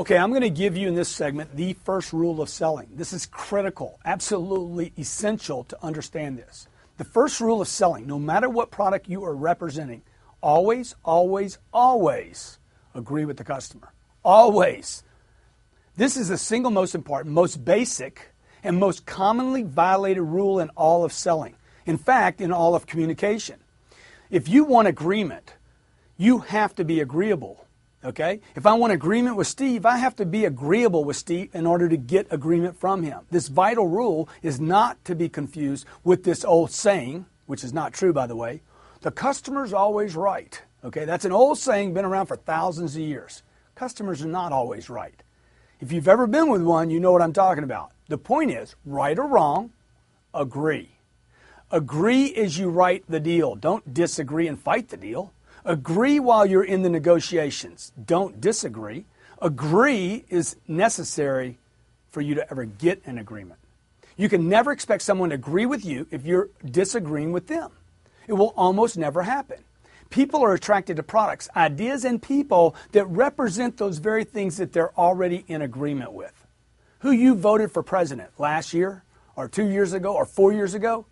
Okay, I'm going to give you in this segment the first rule of selling. This is critical, absolutely essential to understand this. The first rule of selling, no matter what product you are representing, always, always, always agree with the customer. Always. This is the single most important, most basic, and most commonly violated rule in all of selling. In fact, in all of communication. If you want agreement, you have to be agreeable. Okay? If I want agreement with Steve, I have to be agreeable with Steve in order to get agreement from him. This vital rule is not to be confused with this old saying, which is not true, by the way. The customer's always right. Okay? That's an old saying, been around for thousands of years. Customers are not always right. If you've ever been with one, you know what I'm talking about. The point is, right or wrong, agree. Agree as you write the deal. Don't disagree and fight the deal. Agree while you're in the negotiations. Don't disagree. Agree is necessary for you to ever get an agreement. You can never expect someone to agree with you if you're disagreeing with them. It will almost never happen. People are attracted to products, ideas, and people that represent those very things that they're already in agreement with. Who you voted for president last year, or 2 years ago, or 4 years ago,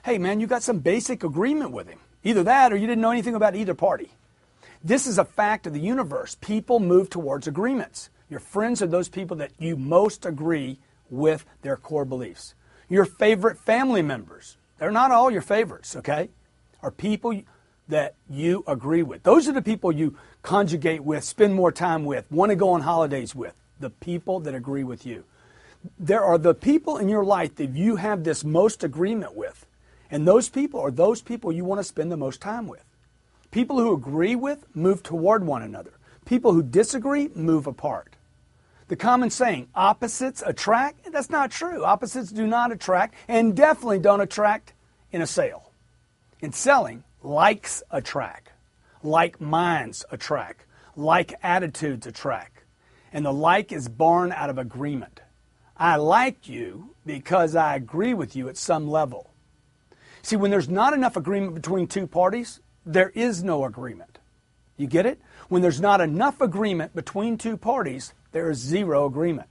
hey man, you got some basic agreement with him. Either that or you didn't know anything about either party. This is a fact of the universe. People move towards agreements. Your friends are those people that you most agree with their core beliefs. Your favorite family members, they're not all your favorites, okay, are people that you agree with. Those are the people you conjugate with, spend more time with, want to go on holidays with, the people that agree with you. There are the people in your life that you have this most agreement with. And those people are those people you want to spend the most time with. People who agree with move toward one another. People who disagree move apart. The common saying, opposites attract, that's not true. Opposites do not attract and definitely don't attract in a sale. In selling, likes attract, like minds attract, like attitudes attract. And the like is born out of agreement. I like you because I agree with you at some level. See, when there's not enough agreement between two parties, there is no agreement. You get it? When there's not enough agreement between two parties, there is zero agreement.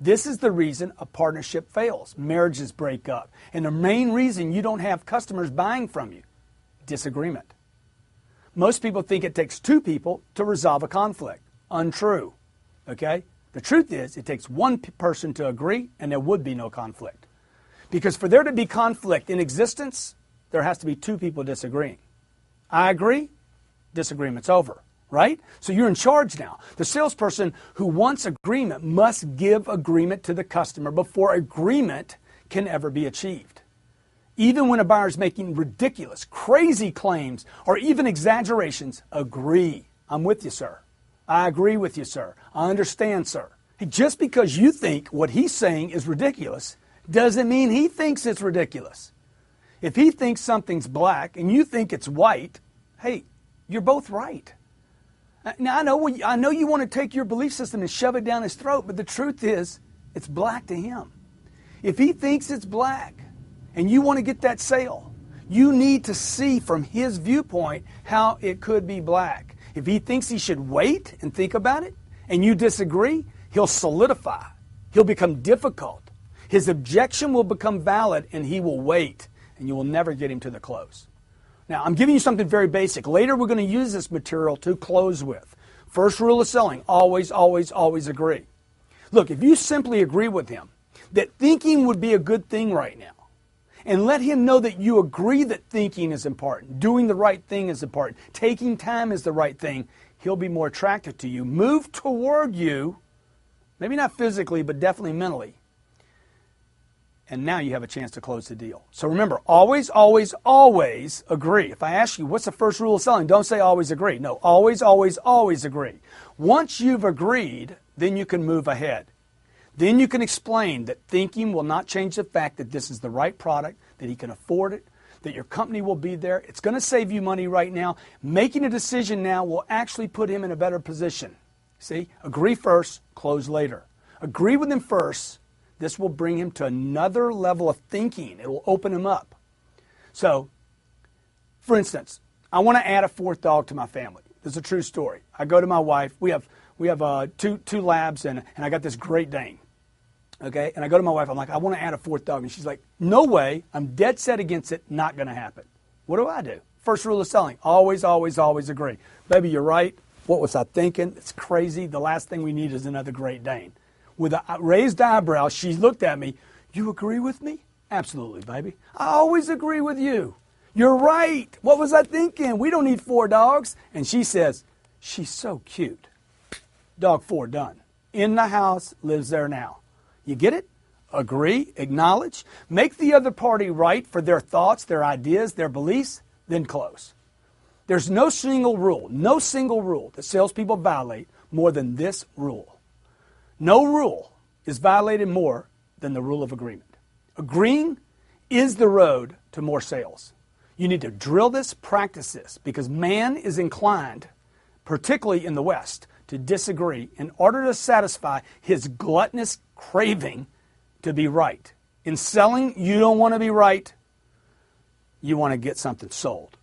This is the reason a partnership fails. Marriages break up. And the main reason you don't have customers buying from you, disagreement. Most people think it takes two people to resolve a conflict. Untrue. Okay? The truth is, it takes one person to agree and there would be no conflict. Because for there to be conflict in existence, there has to be two people disagreeing. I agree, disagreement's over, right? So you're in charge now. The salesperson who wants agreement must give agreement to the customer before agreement can ever be achieved. Even when a buyer is making ridiculous, crazy claims or even exaggerations, agree. I'm with you, sir. I agree with you, sir. I understand, sir. Just because you think what he's saying is ridiculous doesn't mean he thinks it's ridiculous. If he thinks something's black and you think it's white, hey, you're both right. Now, I know you want to take your belief system and shove it down his throat, but the truth is, it's black to him. If he thinks it's black and you want to get that sale, you need to see from his viewpoint how it could be black. If he thinks he should wait and think about it and you disagree, he'll solidify. He'll become difficult. His objection will become valid and he will wait and you will never get him to the close. Now, I'm giving you something very basic. Later, we're going to use this material to close with. First rule of selling, always, always, always agree. Look, if you simply agree with him that thinking would be a good thing right now and let him know that you agree that thinking is important, doing the right thing is important, taking time is the right thing, he'll be more attracted to you, move toward you, maybe not physically, but definitely mentally. And now you have a chance to close the deal. So remember, always, always, always agree. If I ask you, what's the first rule of selling? Don't say always agree. No, always, always, always agree. Once you've agreed, then you can move ahead. Then you can explain that thinking will not change the fact that this is the right product, that he can afford it, that your company will be there. It's going to save you money right now. Making a decision now will actually put him in a better position. See, agree first, close later. Agree with him first. This will bring him to another level of thinking. It will open him up. So, for instance, I want to add a fourth dog to my family. This is a true story. I go to my wife. We have we have two labs, and I got this Great Dane. Okay, and I go to my wife, I'm like, I want to add a fourth dog. And she's like, no way, I'm dead set against it, not going to happen. What do? First rule of selling, always, always, always agree. Baby, you're right. What was I thinking? It's crazy. The last thing we need is another Great Dane. With a raised eyebrow, she looked at me. You agree with me? Absolutely, baby. I always agree with you. You're right. What was I thinking? We don't need 4 dogs. And she says, she's so cute. Dog 4 done. In the house, lives there now. You get it? Agree, acknowledge, make the other party right for their thoughts, their ideas, their beliefs, then close. There's no single rule that salespeople violate more than this rule. No rule is violated more than the rule of agreement. Agreeing is the road to more sales. You need to drill this, practice this, because man is inclined, particularly in the West, to disagree in order to satisfy his gluttonous craving to be right. In selling, you don't want to be right. You want to get something sold.